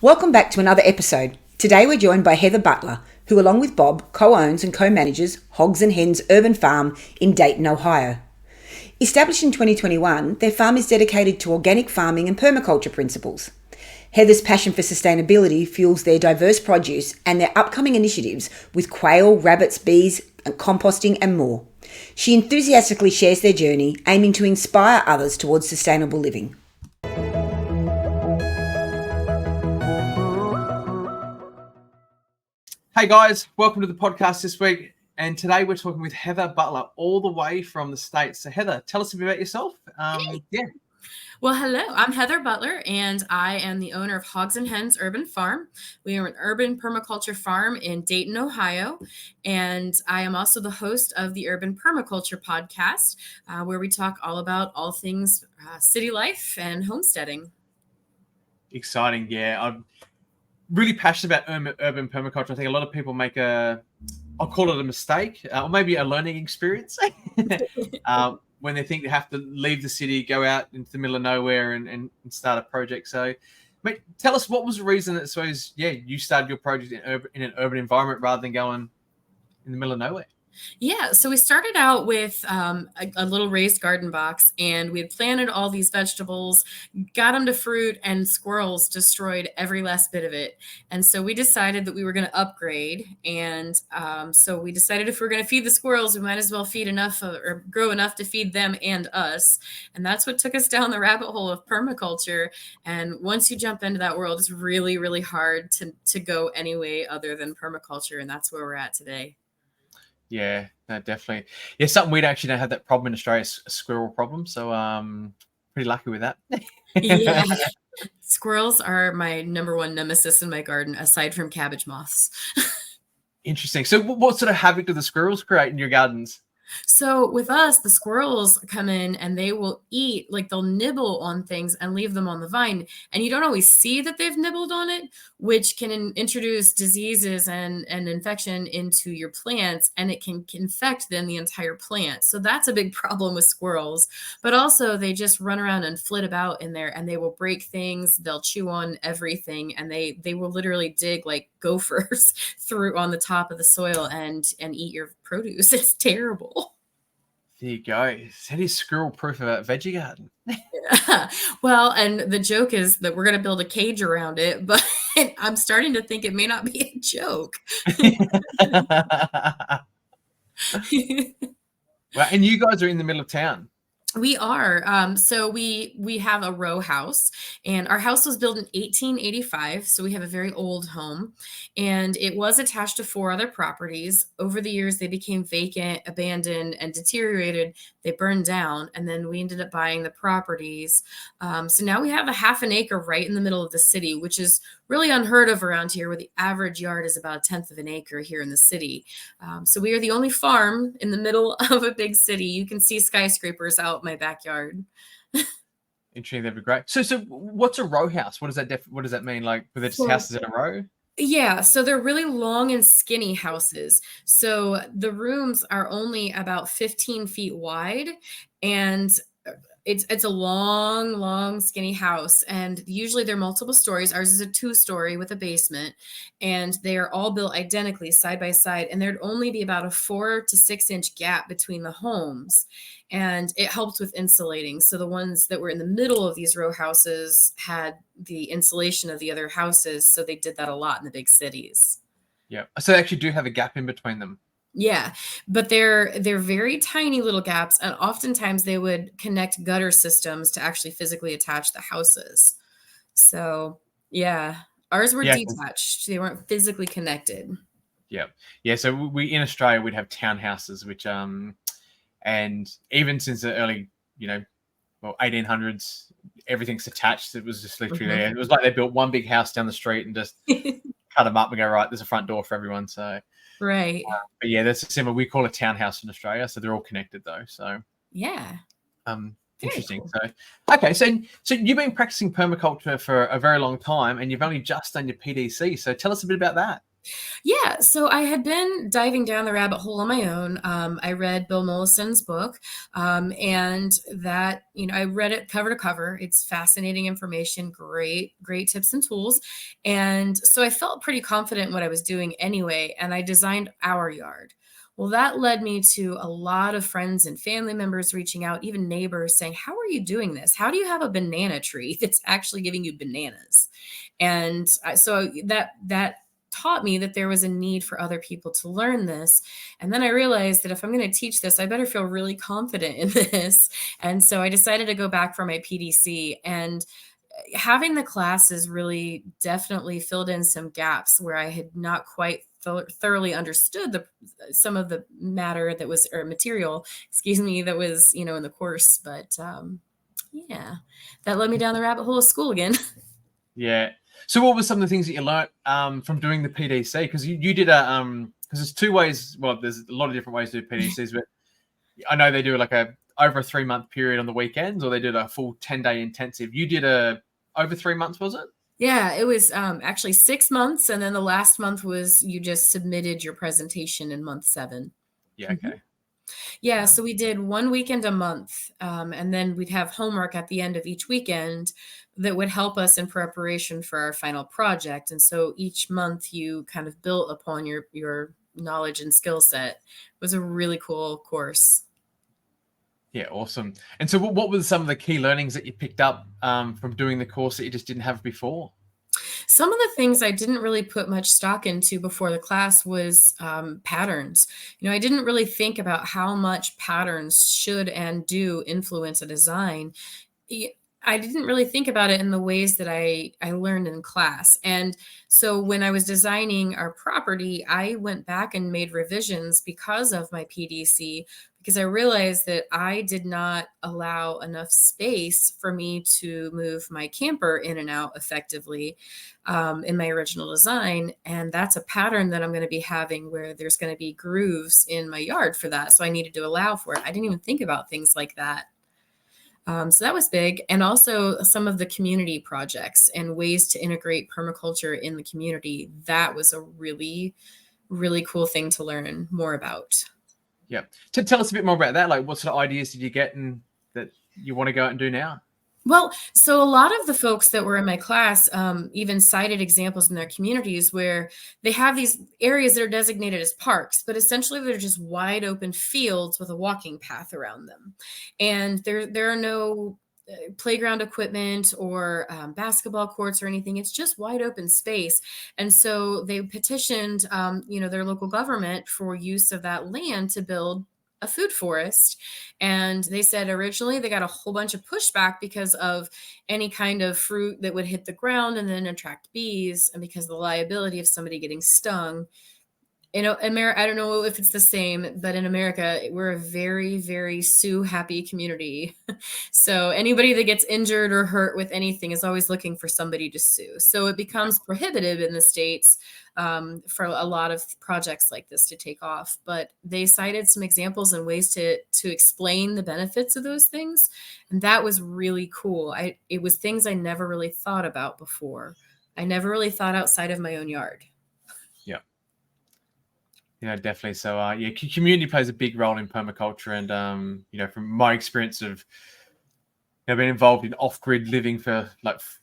Welcome back to another episode. Today we're joined by Heather Butler, who along with Bob co-owns and co-manages Hogs and Hens urban farm in Dayton, Ohio. Established in 2021, their farm is dedicated to organic farming and permaculture principles. Heather's passion for sustainability fuels their diverse produce and their upcoming initiatives with quail, rabbits, bees, and composting and more. She enthusiastically shares their journey, aiming to inspire others towards sustainable living. Hey guys, welcome to the podcast this week. And today we're talking with Heather Butler all the way from the States. So Heather, tell us a bit about yourself. Well, hello, I'm Heather Butler, and I am the owner of Hogs and Hens Urban Farm. We are an urban permaculture farm in Dayton, Ohio, and I am also the host of the Urban Permaculture podcast, where we talk all about all things city life and homesteading. Exciting, yeah. I'm really passionate about urban permaculture. I think a lot of people make I'll call it a mistake, or maybe a learning experience. When they think they have to leave the city, go out into the middle of nowhere and start a project. So, mate, tell us, what was the reason that you started your project in an urban environment rather than going in the middle of nowhere? Yeah, so we started out with a little raised garden box, and we had planted all these vegetables, got them to fruit, and squirrels destroyed every last bit of it. And so we decided that we were going to upgrade. And so we decided if we're going to feed the squirrels, we might as well feed enough or grow enough to feed them and us. And that's what took us down the rabbit hole of permaculture. And once you jump into that world, it's really, really hard to go any way other than permaculture. And that's where we're at today. Yeah, no, definitely. Yeah, something we actually don't have that problem in Australia, a squirrel problem. So pretty lucky with that. Yeah. Squirrels are my number one nemesis in my garden, aside from cabbage moths. Interesting. So what sort of havoc do the squirrels create in your gardens? So with us, the squirrels come in and they will eat, like they'll nibble on things and leave them on the vine. And you don't always see that they've nibbled on it, which can introduce diseases and infection into your plants, and it can infect then the entire plant. So that's a big problem with squirrels. But also they just run around and flit about in there, and they will break things. They'll chew on everything, and they will literally dig like gophers through on the top of the soil and eat your produce. It's terrible. There you go. That is squirrel proof of a veggie garden. Yeah. Well, and the joke is that we're going to build a cage around it, but I'm starting to think it may not be a joke. Well, and you guys are in the middle of town. We are. So we have a row house, and our house was built in 1885. So we have a very old home, and it was attached to 4 other properties. Over the years, they became vacant, abandoned, and deteriorated. They burned down, and then we ended up buying the properties. So now we have a half an acre right in the middle of the city, which is really unheard of around here, where the average yard is about 1/10 of an acre here in the city. So we are the only farm in the middle of a big city. You can see skyscrapers out my backyard. Interesting, that'd be great. So what's a row house? What does that mean? Like, with its houses in a row? Yeah, so they're really long and skinny houses. So the rooms are only about 15 feet wide, and it's a long, skinny house, and usually they're multiple stories. Ours is a 2-story with a basement, and they are all built identically side by side, and there'd only be about a 4 to 6 inch gap between the homes, and it helped with insulating. So the ones that were in the middle of these row houses had the insulation of the other houses, so they did that a lot in the big cities. Yeah, so they actually do have a gap in between them. Yeah, but they're very tiny little gaps, and oftentimes they would connect gutter systems to actually physically attach the houses. So yeah, ours were detached. They weren't physically connected. Yeah. So we in Australia we'd have townhouses, which and even since the early 1800s, everything's attached. It was just literally there. It was like they built one big house down the street and just cut them up and go, right, there's a front door for everyone. So right. But yeah, that's similar. We call it a townhouse in Australia, so they're all connected though. So yeah. Interesting. Cool. So you've been practicing permaculture for a very long time, and you've only just done your PDC. So tell us a bit about that. Yeah, so I had been diving down the rabbit hole on my own. I read Bill Mollison's book, and that, I read it cover to cover. It's fascinating information, great tips and tools. And so I felt pretty confident in what I was doing anyway, and I designed our yard. Well, that led me to a lot of friends and family members reaching out, even neighbors saying, "How are you doing this? How do you have a banana tree that's actually giving you bananas?" And so that taught me that there was a need for other people to learn this. And then I realized that if I'm going to teach this, I better feel really confident in this. And so I decided to go back for my PDC. And having the classes really definitely filled in some gaps where I had not quite thoroughly understood some of the matter that was, or material, excuse me, that was, in the course. But yeah, that led me down the rabbit hole of school again. Yeah. So what were some of the things that you learnt from doing the PDC? Because you did because there's two ways. Well, there's a lot of different ways to do PDCs, but I know they do like over a 3-month period on the weekends, or they did a full 10-day intensive. You did over 3 months, was it? Yeah, it was actually 6 months. And then the last month was you just submitted your presentation in month 7. Yeah. Okay. Yeah, so we did 1 weekend a month, and then we'd have homework at the end of each weekend that would help us in preparation for our final project. And so each month you kind of built upon your knowledge and skill set. It was a really cool course. Yeah, awesome. And so what were some of the key learnings that you picked up from doing the course that you just didn't have before? Some of the things I didn't really put much stock into before the class was patterns. I didn't really think about how much patterns should and do influence a design. I didn't really think about it in the ways that I learned in class. And so when I was designing our property, I went back and made revisions because of my PDC, because I realized that I did not allow enough space for me to move my camper in and out effectively in my original design. And that's a pattern that I'm going to be having where there's going to be grooves in my yard for that. So I needed to allow for it. I didn't even think about things like that. So that was big. And also some of the community projects and ways to integrate permaculture in the community. That was a really, really cool thing to learn more about. Yeah. To tell us a bit more about that, like what sort of ideas did you get and that you want to go out and do now? Well, so a lot of the folks that were in my class even cited examples in their communities where they have these areas that are designated as parks, but essentially they're just wide open fields with a walking path around them. And there are no playground equipment or basketball courts or anything. It's just wide open space. And so they petitioned, their local government for use of that land to build a food forest. And they said originally they got a whole bunch of pushback because of any kind of fruit that would hit the ground and then attract bees, and because of the liability of somebody getting stung. America, I don't know if it's the same, but in America, we're a very, very sue happy community. So anybody that gets injured or hurt with anything is always looking for somebody to sue. So it becomes prohibitive in the States for a lot of projects like this to take off. But they cited some examples and ways to explain the benefits of those things. And that was really cool. It was things I never really thought about before. I never really thought outside of my own yard. Yeah, definitely. So, community plays a big role in permaculture, and from my experience of being involved in off-grid living for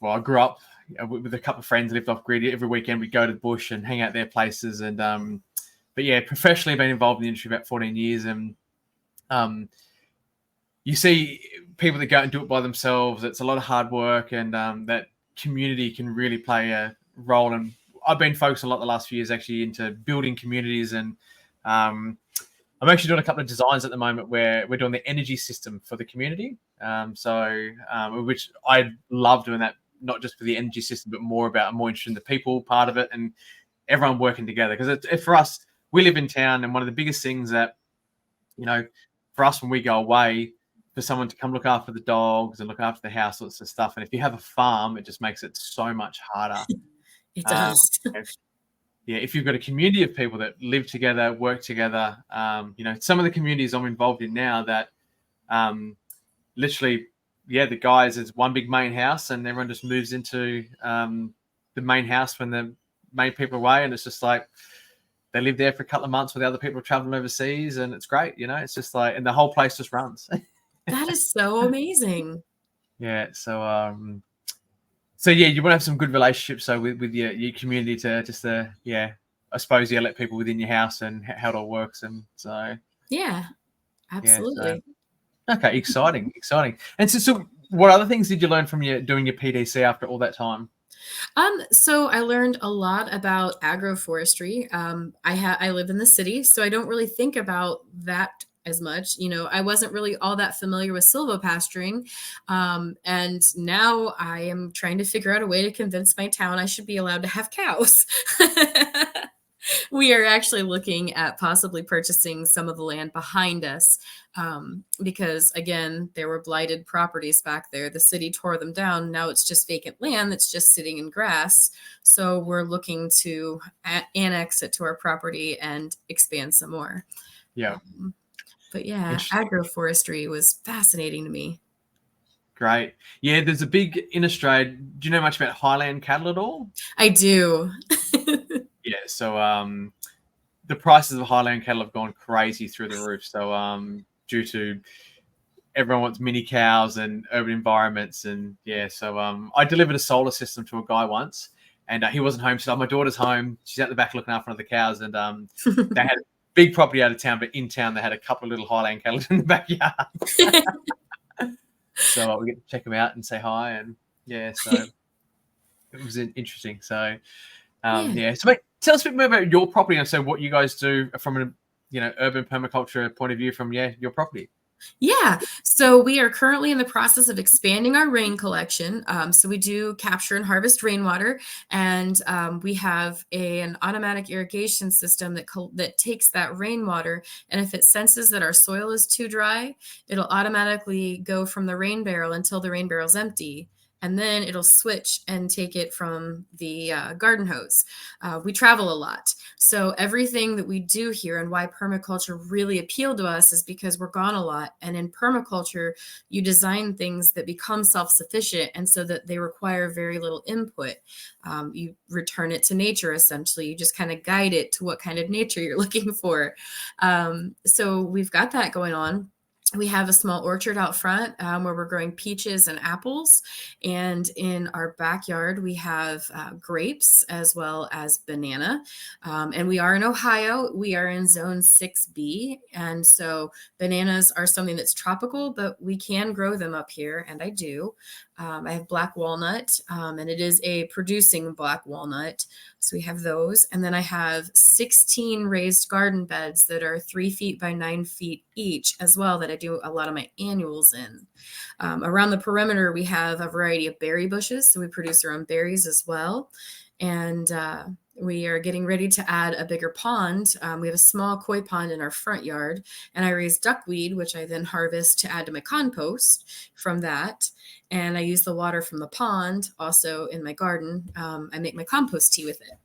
I grew up with a couple of friends, lived off-grid. Every weekend we'd go to the bush and hang out their places, and but yeah, professionally been involved in the industry about 14 years, and you see people that go out and do it by themselves. It's a lot of hard work, and that community can really play a role. And I've been focused a lot the last few years actually into building communities, and I'm actually doing a couple of designs at the moment where we're doing the energy system for the community. Which I love doing that, not just for the energy system, but I'm more interested in the people part of it and everyone working together. Because for us, we live in town, and one of the biggest things that, for us when we go away, for someone to come look after the dogs and look after the house, sorts of stuff. And if you have a farm, it just makes it so much harder. It does. If you've got a community of people that live together, work together, some of the communities I'm involved in now that literally, the guys is one big main house, and everyone just moves into the main house when main people away, and it's just like they live there for a couple of months with other people traveling overseas, and it's great. It's just like, and the whole place just runs. That is so amazing. Yeah. So yeah, you want to have some good relationships so with your community to just I suppose let people within your house and how it all works, and so Yeah, yeah. absolutely. So, okay, exciting. And so what other things did you learn from doing your PDC after all that time? So I learned a lot about agroforestry. I live in the city, so I don't really think about that as much. I wasn't really all that familiar with silvopasturing. And now I am trying to figure out a way to convince my town I should be allowed to have cows. We are actually looking at possibly purchasing some of the land behind us, because, again, there were blighted properties back there. The city tore them down. Now it's just vacant land that's just sitting in grass. So we're looking to annex it to our property and expand some more. Yeah. But yeah, agroforestry was fascinating to me. Great. Yeah, there's a big in Australia. Do you know much about Highland cattle at all? I do. Yeah. So the prices of Highland cattle have gone crazy through the roof. So due to everyone wants mini cows and urban environments, and so I delivered a solar system to a guy once, and he wasn't home. So my daughter's home. She's out the back looking after one of the cows, and they had a big property out of town, but in town they had a couple of little Highland cattle in the backyard. So we get to check them out and say hi, and so it was interesting. So so mate, tell us a bit more about your property and so what you guys do from an urban permaculture point of view from your property. Yeah. So we are currently in the process of expanding our rain collection. So we do capture and harvest rainwater, and we have an automatic irrigation system that takes that rainwater, and if it senses that our soil is too dry, it'll automatically go from the rain barrel until the rain barrel's empty. And then it'll switch and take it from the garden hose. We travel a lot. So everything that we do here, and why permaculture really appealed to us, is because we're gone a lot. And in permaculture, you design things that become self-sufficient, and so that they require very little input. You return it to nature, essentially. You just kind of guide it to what kind of nature you're looking for. So we've got that going on. We have a small orchard out front where we're growing peaches and apples. And in our backyard, we have grapes as well as banana. And we are in Ohio. We are in zone 6B. And so bananas are something that's tropical, but we can grow them up here. And I do. I have black walnut, and it is a producing black walnut. So we have those. And then I have 16 raised garden beds that are 3 feet by 9 feet each as well, that I do a lot of my annuals in. Around the perimeter, we have a variety of berry bushes. So we produce our own berries as well. And we are getting ready to add a bigger pond. We have a small koi pond in our front yard, and I raise duckweed, which I then harvest to add to my compost from that. And I use the water from the pond also in my garden. I make my compost tea with it.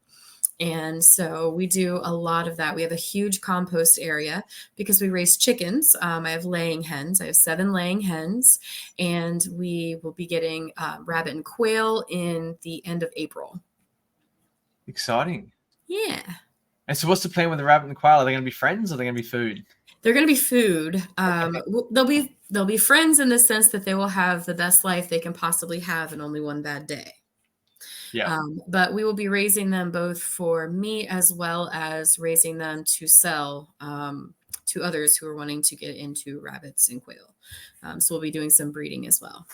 And so we do a lot of that. We have a huge compost area because we raise chickens. I have laying hens. I have 7 laying hens, and we will be getting rabbit and quail in the end of April. Exciting. Yeah. And so what's the plan with the rabbit and quail? Are they going to be friends, or are they going to be food? They're going to be food. They'll be friends in the sense that they will have the best life they can possibly have in only one bad day. Yeah. But we will be raising them both for meat as well as raising them to sell to others who are wanting to get into rabbits and quail. So we'll be doing some breeding as well.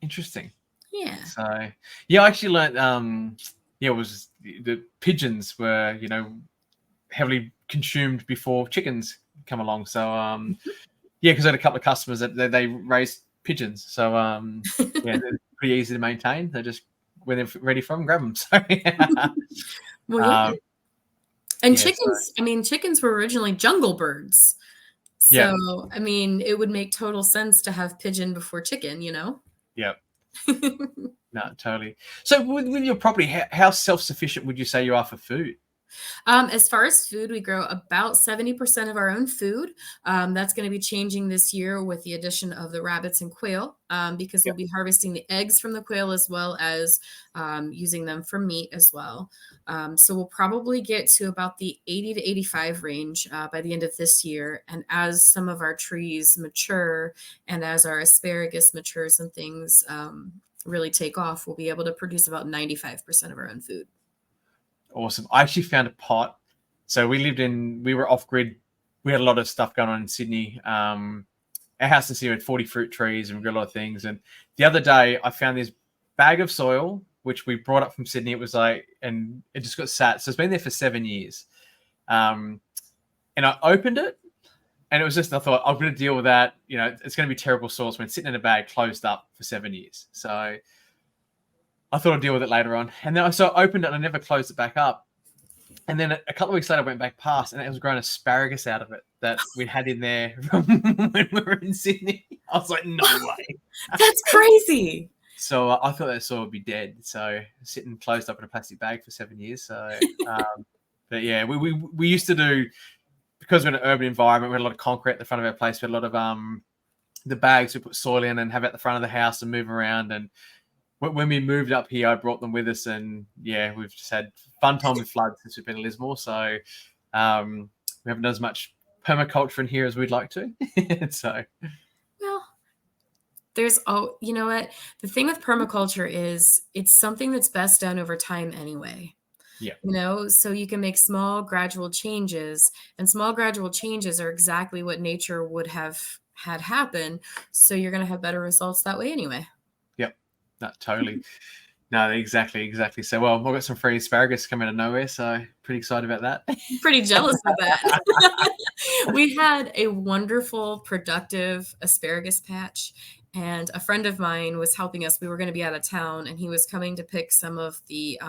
Interesting. Yeah. So I actually learned. It was the pigeons were heavily consumed before chickens come along. So because I had a couple of customers that they raised pigeons. So they're pretty easy to maintain. They just when they're ready for them, grab them. So well, and chickens. Chickens were originally jungle birds. So it would make total sense to have pigeon before chicken. Yeah. No, totally. So with your property, how self-sufficient would you say you are for food? As far as food, we grow about 70% of our own food. That's going to be changing this year with the addition of the rabbits and quail, because we'll be harvesting the eggs from the quail as well as using them for meat as well. So we'll probably get to about the 80 to 85 range by the end of this year. And as some of our trees mature and as our asparagus matures and things really take off, we'll be able to produce about 95% of our own food. Awesome. I actually found a pot. So we were off grid. We had a lot of stuff going on in Sydney. Our house in Sydney had 40 fruit trees and we got a lot of things. And the other day I found this bag of soil, which we brought up from Sydney. It was and it just got sat. So it's been there for 7 years. And I opened it and it was just, I thought, I'm going to deal with that. You know, it's going to be terrible soil. It's been sitting in a bag closed up for 7 years. So I thought I'd deal with it later on. And then so I opened it and I never closed it back up. And then a couple of weeks later, I went back past and it was growing asparagus out of it that we'd had in there from when we were in Sydney. I was like, no way. That's crazy. So I thought that soil would be dead. So sitting closed up in a plastic bag for 7 years. So, but yeah, we used to do, because we're in an urban environment, we had a lot of concrete at the front of our place. We had a lot of the bags we put soil in and have at the front of the house and move around. And when we moved up here, I brought them with us, and yeah, we've just had fun time with floods since we've been in Lismore. So we haven't done as much permaculture in here as we'd like to. So, well, you know what? The thing with permaculture is it's something that's best done over time anyway. Yeah. You know, so you can make small gradual changes, and small gradual changes are exactly what nature would have had happen. So you're going to have better results that way anyway. No, totally. No, exactly. So, well, I've got some free asparagus coming out of nowhere, so pretty excited about that. Pretty jealous of that. We had a wonderful, productive asparagus patch, and a friend of mine was helping us. We were going to be out of town, and he was coming to pick some of the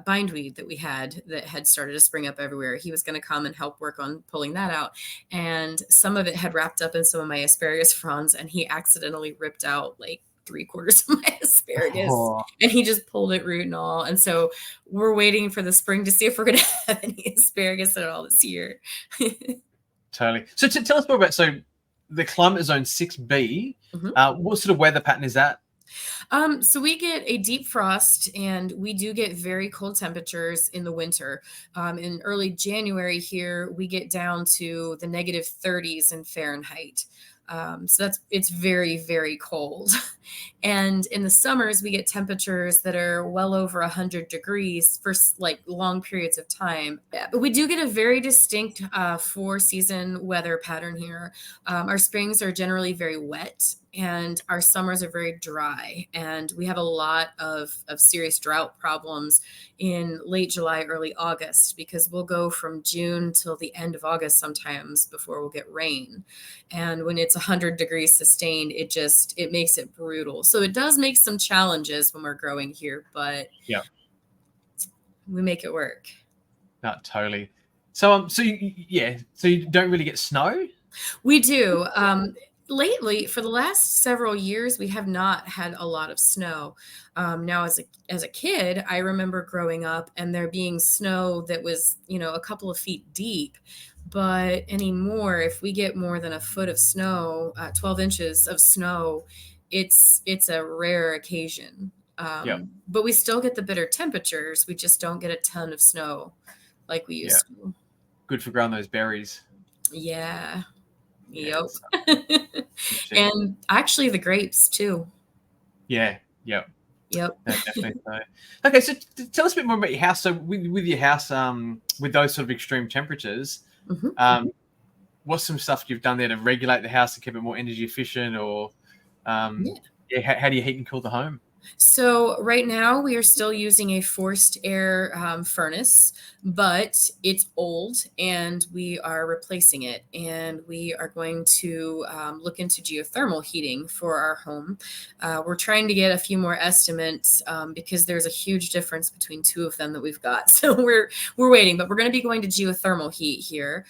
bindweed that we had that had started to spring up everywhere. He was going to come and help work on pulling that out. And some of it had wrapped up in some of my asparagus fronds, and he accidentally ripped out like 3/4 of my asparagus. And he just pulled it root and all. And so we're waiting for the spring to see if we're going to have any asparagus at all this year. Totally. So tell us more about, so the climate zone 6B, what sort of weather pattern is that? So we get a deep frost, and we do get very cold temperatures in the winter. In early January here, we get down to the -30s in Fahrenheit. So it's very, very cold. And in the summers, we get temperatures that are well over 100 degrees for like long periods of time. But we do get a very distinct 4-season weather pattern here. Our springs are generally very wet, and our summers are very dry. And we have a lot of serious drought problems in late July, early August, because we'll go from June till the end of August sometimes before we'll get rain. And when it's 100 degrees sustained, it makes it brutal. So it does make some challenges when we're growing here, but yeah, we make it work. No, totally. So you don't really get snow? We do. Lately, for the last several years, we have not had a lot of snow. Now, as a kid, I remember growing up and there being snow that was, a couple of feet deep. But anymore, if we get more than a foot of snow, 12 inches of snow, it's a rare occasion. But we still get the bitter temperatures. We just don't get a ton of snow like we used to. Good for growing those berries. Yeah. Yep. And actually the grapes too. Yeah. Yep. No, definitely so. Okay, so tell us a bit more about your house. So with your house, with those sort of extreme temperatures, what's some stuff you've done there to regulate the house to keep it more energy efficient, or how do you heat and cool the home? So right now we are still using a forced air furnace, but it's old and we are replacing it. And we are going to look into geothermal heating for our home. We're trying to get a few more estimates because there's a huge difference between two of them that we've got. So we're waiting, but we're going to be going to geothermal heat here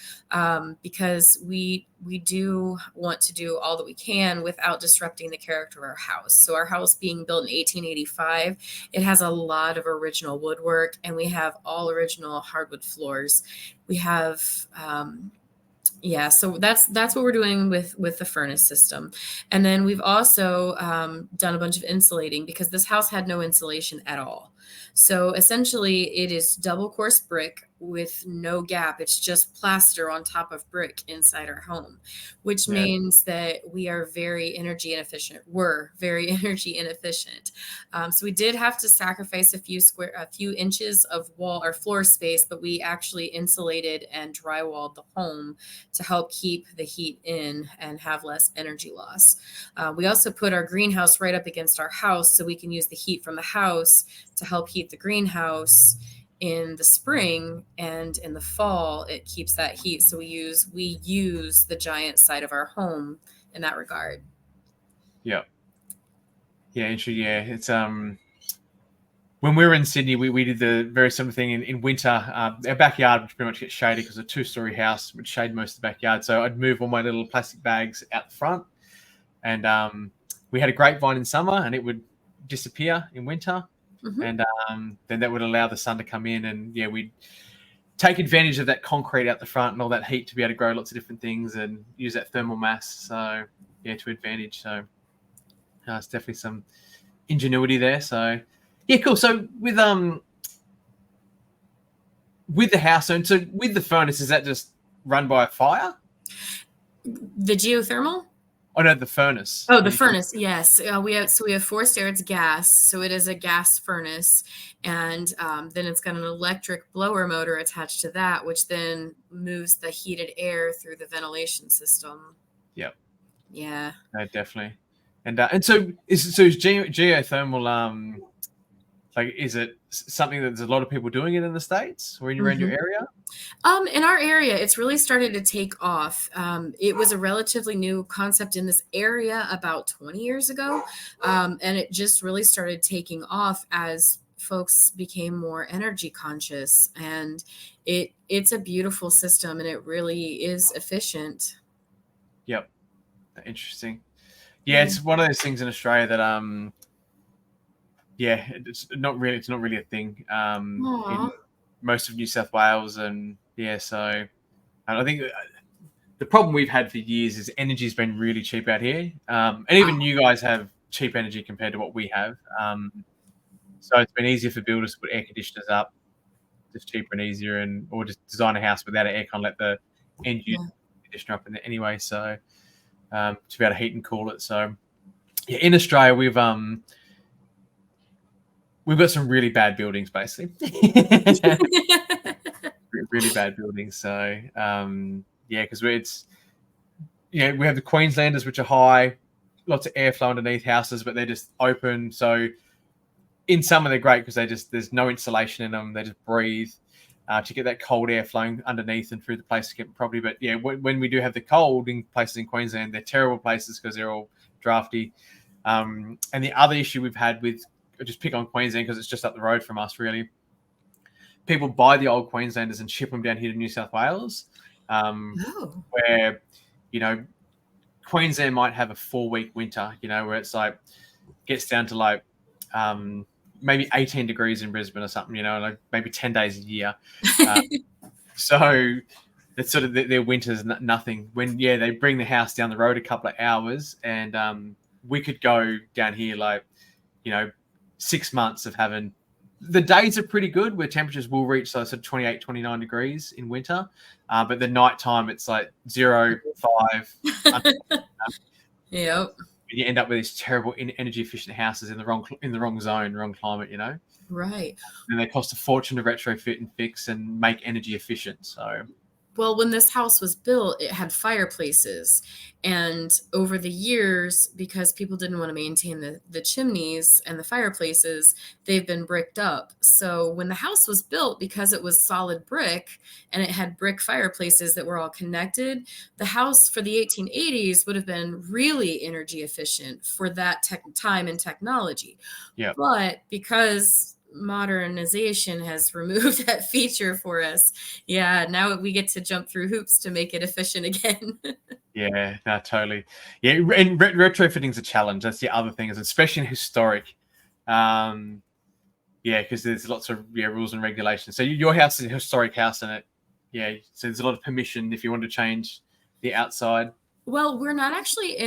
because we we do want to do all that we can without disrupting the character of our house. So our house being built in 1885, it has a lot of original woodwork, and we have all original hardwood floors. We have yeah, so that's what we're doing with the furnace system. And then we've also done a bunch of insulating, because this house had no insulation at all. So essentially it is double course brick with no gap. It's just plaster on top of brick inside our home, which means that we are very energy inefficient. We're very energy inefficient. So we did have to sacrifice a few inches of wall or floor space, but we actually insulated and drywalled the home to help keep the heat in and have less energy loss. We also put our greenhouse right up against our house, so we can use the heat from the house to help heat the greenhouse in the spring, and in the fall it keeps that heat. So we use the giant side of our home in that regard. Yeah, interesting. Yeah, it's when we were in Sydney, we did the very similar thing in winter. Our backyard would pretty much get shaded because a 2-story house would shade most of the backyard. So I'd move all my little plastic bags out the front, and we had a grapevine in summer, and it would disappear in winter. Mm-hmm. And then that would allow the sun to come in, and we'd take advantage of that concrete out the front and all that heat to be able to grow lots of different things and use that thermal mass. So to advantage. So it's definitely some ingenuity there. So cool. So with the house, and so with the furnace, is that just run by a fire? The geothermal? Oh no, the furnace. Oh, the furnace. Yes, we have forced air. It's gas, so it is a gas furnace, and then it's got an electric blower motor attached to that, which then moves the heated air through the ventilation system. Yep. Yeah. No, definitely. And so is geothermal like, is it something that there's a lot of people doing it in the States or around your area? In our area, it's really started to take off. It was a relatively new concept in this area about 20 years ago. And it just really started taking off as folks became more energy conscious. And it's a beautiful system, and it really is efficient. Yep. Interesting. Yeah, it's one of those things in Australia that it's not really a thing in most of New South Wales, and so I think the problem we've had for years is energy's been really cheap out here, and even you guys have cheap energy compared to what we have. So it's been easier for builders to put air conditioners up, just cheaper and easier, or just design a house without an aircon, let the end user conditioner up in there anyway. So to be able to heat and cool it. So in Australia we've got some really bad buildings, basically. Really bad buildings. So, because we have the Queenslanders, which are high, lots of airflow underneath houses, but they're just open. So, in summer they're great because there's no insulation in them. They just breathe to get that cold air flowing underneath and through the place to get property. But when we do have the cold in places in Queensland, they're terrible places because they're all drafty. And the other issue we've had with, just pick on Queensland because it's just up the road from us, really. People buy the old Queenslanders and ship them down here to New South Wales, where, Queensland might have a 4-week winter, where it's like, gets down to like maybe 18 degrees in Brisbane or something, like maybe 10 days a year. So it's sort of their winter's nothing. When, they bring the house down the road a couple of hours, and we could go down here like, 6 months of having, the days are pretty good where temperatures will reach sort of 28, 29 degrees in winter. But the nighttime, it's like 0, 5. Yep. You end up with these terrible energy efficient houses in the wrong zone, wrong climate, Right. And they cost a fortune to retrofit and fix and make energy efficient. So, well, when this house was built, it had fireplaces. And over the years, because people didn't want to maintain the chimneys and the fireplaces, they've been bricked up. So when the house was built, because it was solid brick and it had brick fireplaces that were all connected, the house for the 1880s would have been really energy efficient for that time and technology. Yeah. But because modernization has removed that feature for us. Yeah, now we get to jump through hoops to make it efficient again. Yeah, no, totally. Yeah, and retrofitting's a challenge. That's the other thing, is especially in historic. Yeah, because there's lots of rules and regulations. So your house is a historic house, and so there's a lot of permission if you want to change the outside. Well, we're not actually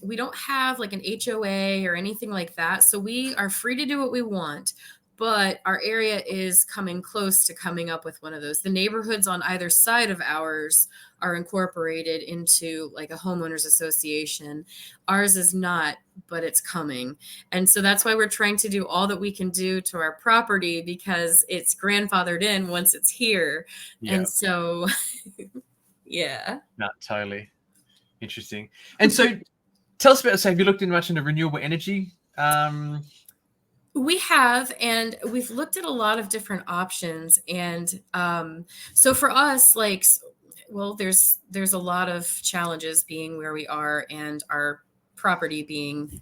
we don't have like an HOA or anything like that. So we are free to do what we want, but our area is coming close to coming up with one of those. The neighborhoods on either side of ours are incorporated into like a homeowners association. Ours is not, but it's coming. And so that's why we're trying to do all that we can do to our property, because it's grandfathered in once it's here. Yeah. And so, yeah. No, totally. Interesting. And so tell us about, so have you looked into much into renewable energy? We have, and we've looked at a lot of different options. And so for us, like, well, there's a lot of challenges being where we are and our property being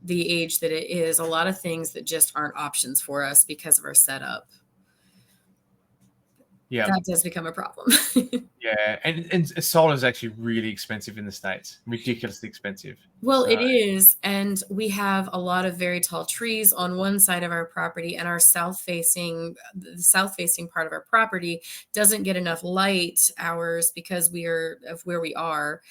the age that it is. A lot of things that just aren't options for us because of our setup. Yeah, that does become a problem. Yeah, and solar is actually really expensive in the States, ridiculously expensive. Well, it is, and we have a lot of very tall trees on one side of our property, and the south-facing part of our property doesn't get enough light hours because we are of where we are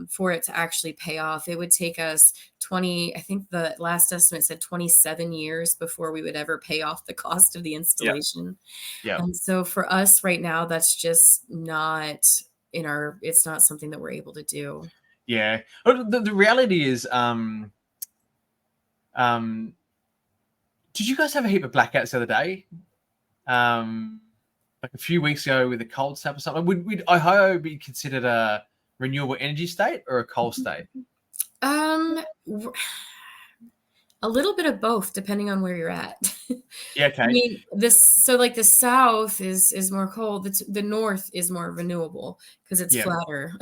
for it to actually pay off. It would take us 20, I think the last estimate said 27 years before we would ever pay off the cost of the installation. Yeah. And so for us right now, that's just not it's not something that we're able to do. Yeah. The reality is, did you guys have a heap of blackouts the other day? Like a few weeks ago with a cold snap or something? Would Ohio be considered a renewable energy state or a coal state? A little bit of both, depending on where you're at. Yeah, okay. I mean, the South is more cold. The North is more renewable because it's flatter.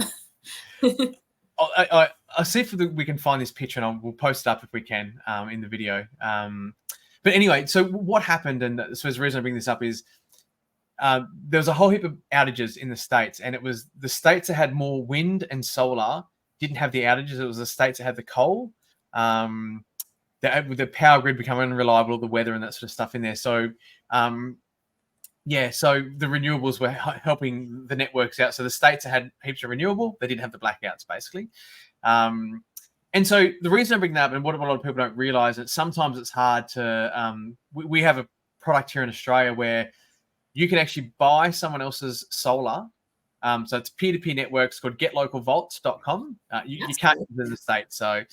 I'll see if we can find this picture, and we'll post it up if we can in the video. But anyway, so what happened, and so the reason I bring this up is there was a whole heap of outages in the States, and it was the states that had more wind and solar didn't have the outages. It was the states that had the coal. The power grid become unreliable, the weather and that sort of stuff in there. So, so the renewables were helping the networks out. So the states that had heaps of renewable, they didn't have the blackouts, basically. And so the reason I bring that up, and what a lot of people don't realize, is sometimes it's hard to, we have a product here in Australia where you can actually buy someone else's solar. So it's peer-to-peer networks called getlocalvolts.com. You can't use it in the States. So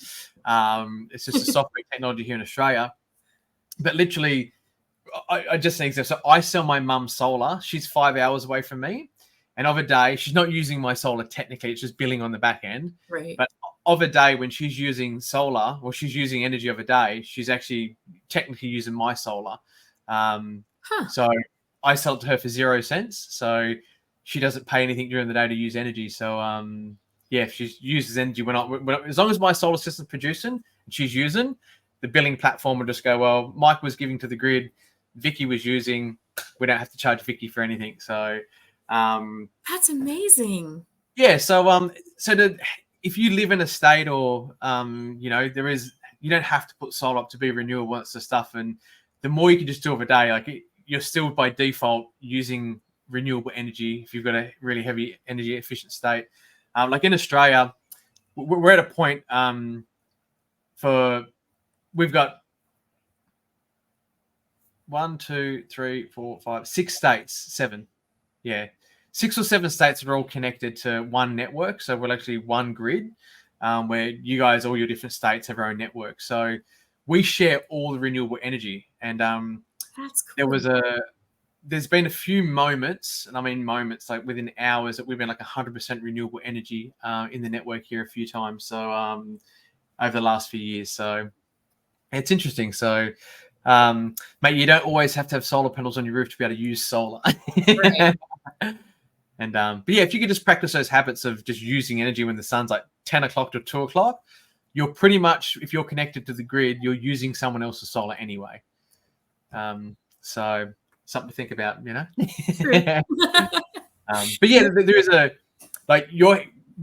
it's just a software technology here in Australia. But literally, I just think so. So I sell my mum solar. She's 5 hours away from me. And of a day, she's not using my solar technically. It's just billing on the back end. Right. But of a day when she's using solar, or she's using energy of a day, she's actually technically using my solar. So I sell it to her for 0 cents. So she doesn't pay anything during the day to use energy. So, if she uses energy, as long as my solar system's producing and she's using, the billing platform will just go, well, Mike was giving to the grid, Vicky was using, we don't have to charge Vicky for anything. So, that's amazing. Yeah. So, if you live in a state or, you don't have to put solar up to be renewable and the stuff. And the more you can just do of a day, like you're still by default using renewable energy if you've got a really heavy energy efficient state. Like in Australia, we're at a point we've got 6 states, 7. Yeah. 6 or 7 states are all connected to one network. So we're actually one grid where you guys, all your different states have your own network. So we share all the renewable energy. And that's cool. There's been a few moments, and I mean moments, like within hours, that we've been like 100% renewable energy in the network here a few times. So over the last few years. So it's interesting. So, mate, you don't always have to have solar panels on your roof to be able to use solar. Right. And but yeah, if you could just practice those habits of just using energy when the sun's like 10 o'clock to 2 o'clock, you're pretty much, if you're connected to the grid, you're using someone else's solar anyway. So something to think about, you know. True. But yeah, there is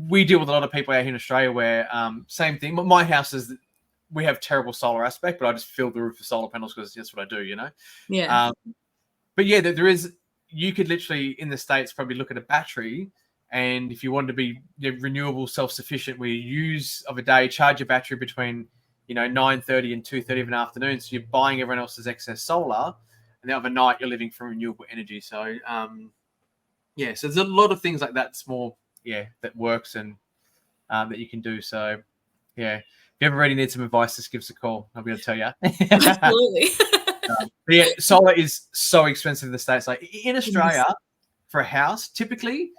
we deal with a lot of people out here in Australia where same thing. But my house is we have terrible solar aspect, but I just fill the roof with solar panels because that's what I do, you know. Yeah. But yeah, there is. You could literally in the States probably look at a battery, and if you want to be renewable, self-sufficient, where you use of a day, charge your battery between 9:30 and 2:30 of an afternoon. So you're buying everyone else's excess solar, and then overnight you're living from renewable energy. So yeah, so there's a lot of things like that small, that works and that you can do. So yeah, if you ever really need some advice, just give us a call. I'll be able to tell you. Absolutely. Yeah, solar is so expensive in the States. Like in Australia, for a house, typically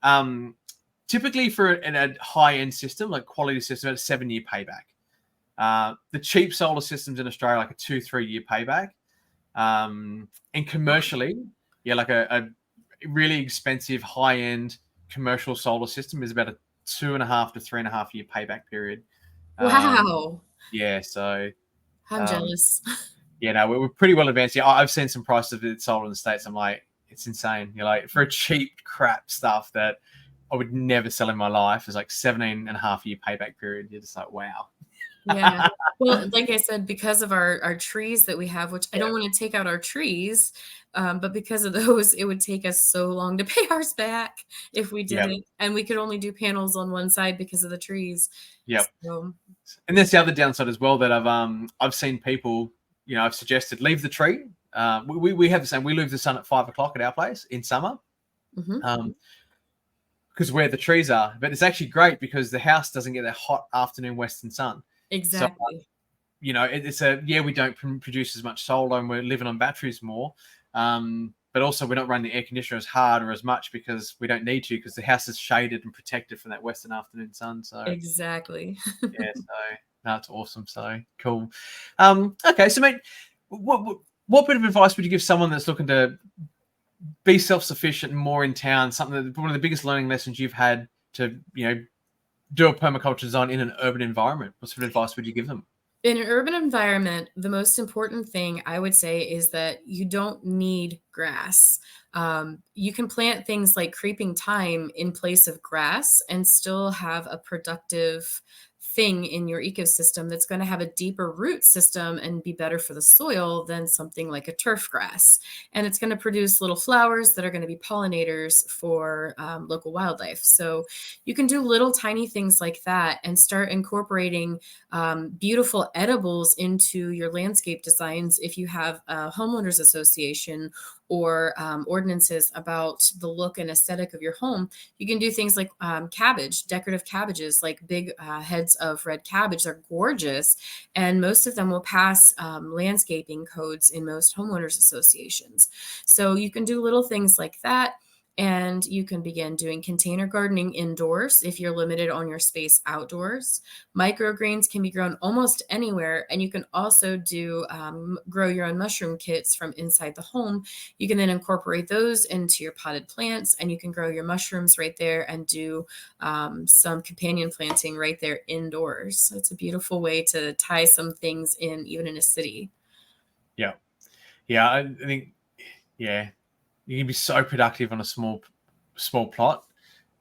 for a high-end system, like quality system, it's a 7-year payback. The cheap solar systems in Australia, like a 2-3 year payback. And commercially, like a really expensive high-end commercial solar system is about a 2.5 to 3.5 year payback period. Wow. Yeah, so I'm jealous. yeah, no, we're pretty well advanced. Yeah, I've seen some prices of solar in the States. I'm like, it's insane. You're like, for a cheap crap stuff that I would never sell in my life, is like 17.5 year payback period. You're just like, wow. Yeah. Well, like I said, because of our trees that we have, which I don't want to take out our trees, but because of those, it would take us so long to pay ours back if we did it. And we could only do panels on one side because of the trees. Yep. So. And that's the other downside as well that I've seen people, I've suggested leave the tree. We have the same. We leave the sun at 5 o'clock at our place in summer. Because where the trees are, but it's actually great because the house doesn't get that hot afternoon western sun. Exactly. So, we don't produce as much solar and we're living on batteries more. But also we're not running the air conditioner as hard or as much because we don't need to, because the house is shaded and protected from that western afternoon sun. So exactly. yeah, so that's awesome. So cool. Okay, so mate, what bit of advice would you give someone that's looking to be self-sufficient and more in town? Something that one of the biggest learning lessons you've had to do a permaculture design in an urban environment. What sort of advice would you give them? In an urban environment, the most important thing I would say is that you don't need grass. You can plant things like creeping thyme in place of grass and still have a productive thing in your ecosystem that's going to have a deeper root system and be better for the soil than something like a turf grass. And it's going to produce little flowers that are going to be pollinators for local wildlife. So you can do little tiny things like that and start incorporating beautiful edibles into your landscape designs if you have a homeowners association or ordinances about the look and aesthetic of your home. You can do things like cabbage, decorative cabbages, like big heads of red cabbage. They're gorgeous. And most of them will pass landscaping codes in most homeowners associations. So you can do little things like that. And you can begin doing container gardening indoors if you're limited on your space outdoors. Microgreens can be grown almost anywhere. And you can also do grow your own mushroom kits from inside the home. You can then incorporate those into your potted plants, and you can grow your mushrooms right there and do some companion planting right there indoors. So it's a beautiful way to tie some things in, even in a city. Yeah. I think, you can be so productive on a small plot.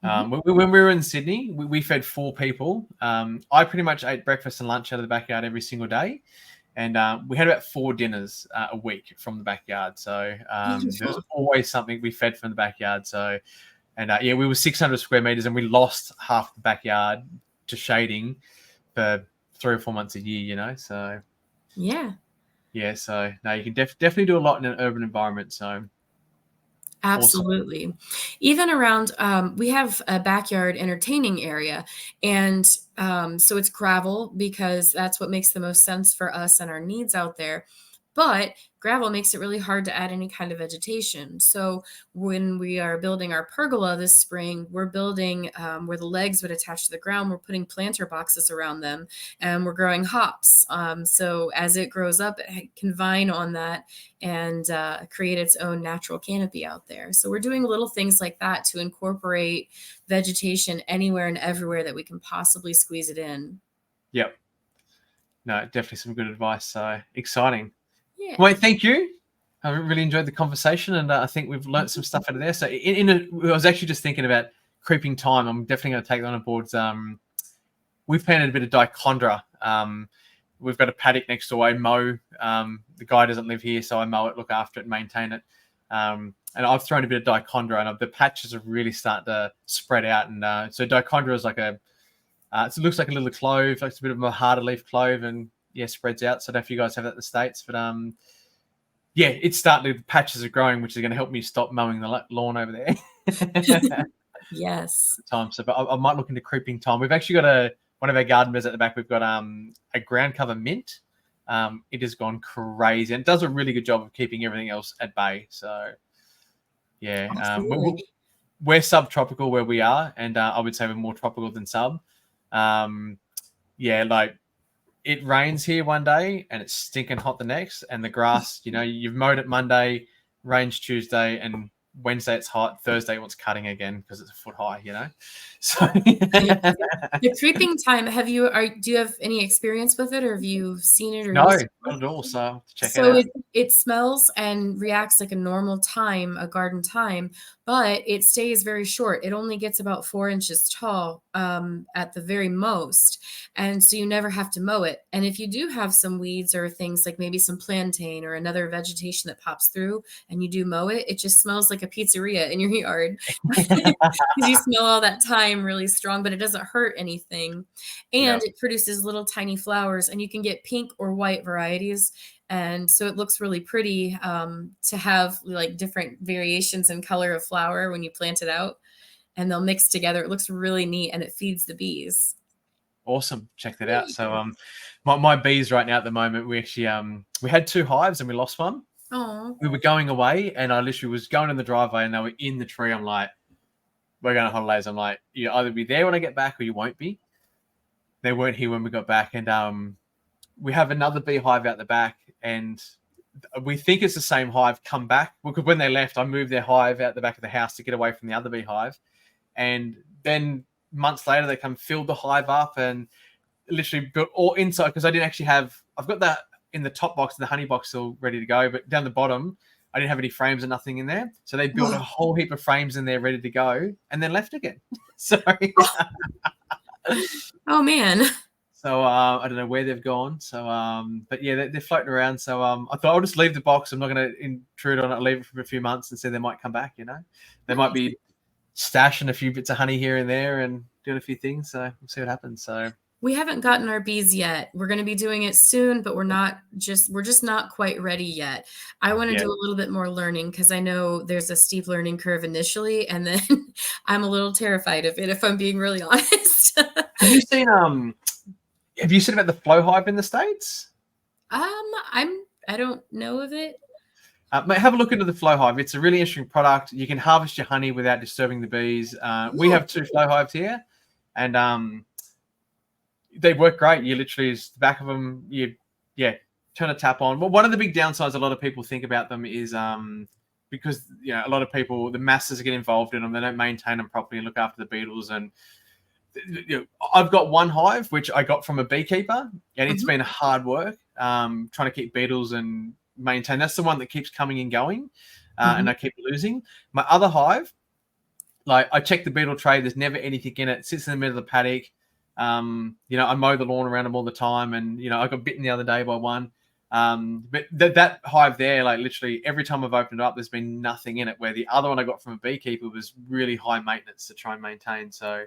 When we were in Sydney, we fed 4 people. I pretty much ate breakfast and lunch out of the backyard every single day. And we had about 4 dinners a week from the backyard. So there was always something we fed from the backyard. So, and we were 600 square meters and we lost half the backyard to shading for 3 or 4 months a year, So yeah, so no, you can definitely do a lot in an urban environment. So absolutely. Awesome. Even around, we have a backyard entertaining area. And so it's gravel because that's what makes the most sense for us and our needs out there. But gravel makes it really hard to add any kind of vegetation. So when we are building our pergola this spring, we're building where the legs would attach to the ground. We're putting planter boxes around them, and we're growing hops. So as it grows up, it can vine on that and create its own natural canopy out there. So we're doing little things like that to incorporate vegetation anywhere and everywhere that we can possibly squeeze it in. Yep. No, definitely some good advice. So exciting. Yeah. Wait, thank you I really enjoyed the conversation, and I think we've learnt some stuff out of there. So I was actually just thinking about creeping thyme. I'm definitely going to take that on board. We've planted a bit of dichondra. We've got a paddock next door. I mow. The guy doesn't live here, so I mow it, look after it, maintain it. And I've thrown a bit of dichondra, and the patches are really starting to spread out. And so dichondra is like it looks like a little clove, like it's a bit of a harder leaf clove, and spreads out. So I don't know if you guys have that in the States, but it's starting. The patches are growing, which is going to help me stop mowing the lawn over there. Yes. But I might look into creeping thyme. We've actually got one of our garden beds at the back. We've got a ground cover mint. It has gone crazy and it does a really good job of keeping everything else at bay. So we're subtropical where we are, and I would say we're more tropical than sub. Like it rains here one day and it's stinking hot the next, and the grass, you've mowed it Monday, rains Tuesday, and Wednesday it's hot, Thursday it wants cutting again because it's a foot high, So the creeping thyme, do you have any experience with it, or have you seen it? Or no, not at all. So check it out. It smells and reacts like a normal thyme, a garden thyme, but it stays very short. It only gets about 4 inches tall at the very most. And so you never have to mow it. And if you do have some weeds or things like maybe some plantain or another vegetation that pops through and you do mow it, it just smells like a pizzeria in your yard because you smell all that thyme really strong, but it doesn't hurt anything. And it produces little tiny flowers, and you can get pink or white varieties. And so it looks really pretty to have like different variations in color of flower when you plant it out, and they'll mix together. It looks really neat, and it feeds the bees. Awesome. Check that out. So my bees right now at the moment, we actually we had 2 hives and we lost one. Oh. We were going away and I literally was going in the driveway and they were in the tree. I'm like, we're going on holidays. I'm like, you'll either be there when I get back or you won't be. They weren't here when we got back, and we have another beehive out the back, and we think it's the same hive come back. Because when they left, I moved their hive out the back of the house to get away from the other beehive. And then months later, they come fill the hive up and literally built all inside, because I didn't actually I've got that in the top box, the honey box still ready to go, but down the bottom, I didn't have any frames or nothing in there. So they built a whole heap of frames in there ready to go and then left again. Sorry. Oh, man. So I don't know where they've gone. So, but yeah, they're floating around. So I thought I'll just leave the box. I'm not going to intrude on it. I'll leave it for a few months and see they might come back, They might be stashing a few bits of honey here and there and doing a few things. So we'll see what happens. So we haven't gotten our bees yet. We're going to be doing it soon, but we're just not quite ready yet. I want to do a little bit more learning because I know there's a steep learning curve initially, and then I'm a little terrified of it, if I'm being really honest. Have you seen about the flow hive in the States? I don't know of it. Have a look into the flow hive. It's a really interesting product. You can harvest your honey without disturbing the bees. We have 2 flow hives here, and they work great. You literally, the back of them, turn a tap on. Well, one of the big downsides a lot of people think about them is because a lot of people, the masses get involved in them. They don't maintain them properly and look after the beetles. And I've got one hive which I got from a beekeeper, and it's been hard work trying to keep beetles and maintain. That's the one that keeps coming and going, and I keep losing. My other hive, like I check the beetle tray, there's never anything in it. It sits in the middle of the paddock. I mow the lawn around them all the time, and I got bitten the other day by one. But that hive there, like literally every time I've opened it up, there's been nothing in it. Where the other one I got from a beekeeper was really high maintenance to try and maintain. So,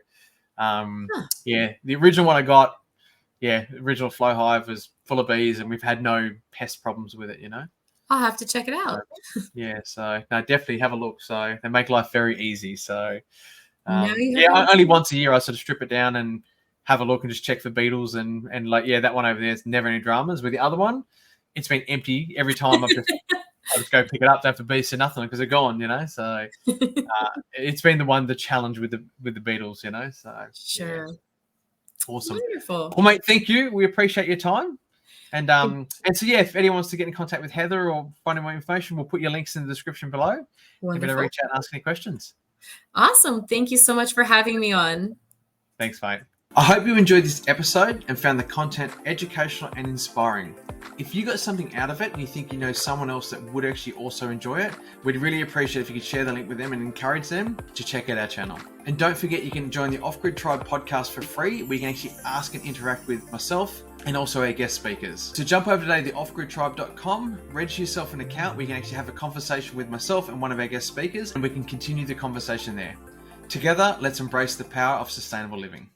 the original one I got, the original flow hive was full of bees, and we've had no pest problems with it. I'll have to check it out. So no, definitely have a look. So they make life very easy. So only once a year I sort of strip it down and have a look and just check for beetles and that one over there is never any dramas. With the other one, it's been empty every time. I just go pick it up, don't have to beast or nothing because they're gone. So it's been the challenge with the beetles. So sure, awesome, wonderful. Well, mate, thank you. We appreciate your time. And so if anyone wants to get in contact with Heather or find out more information, we'll put your links in the description below. You're going to reach out and ask any questions. Awesome. Thank you so much for having me on. Thanks, mate. I hope you enjoyed this episode and found the content educational and inspiring. If you got something out of it and you think you know someone else that would actually also enjoy it, we'd really appreciate if you could share the link with them and encourage them to check out our channel. And don't forget, you can join the Off Grid Tribe podcast for free, where you can actually ask and interact with myself and also our guest speakers. So jump over today to theoffgridtribe.com, register yourself an account where you can actually have a conversation with myself and one of our guest speakers, and we can continue the conversation there. Together, let's embrace the power of sustainable living.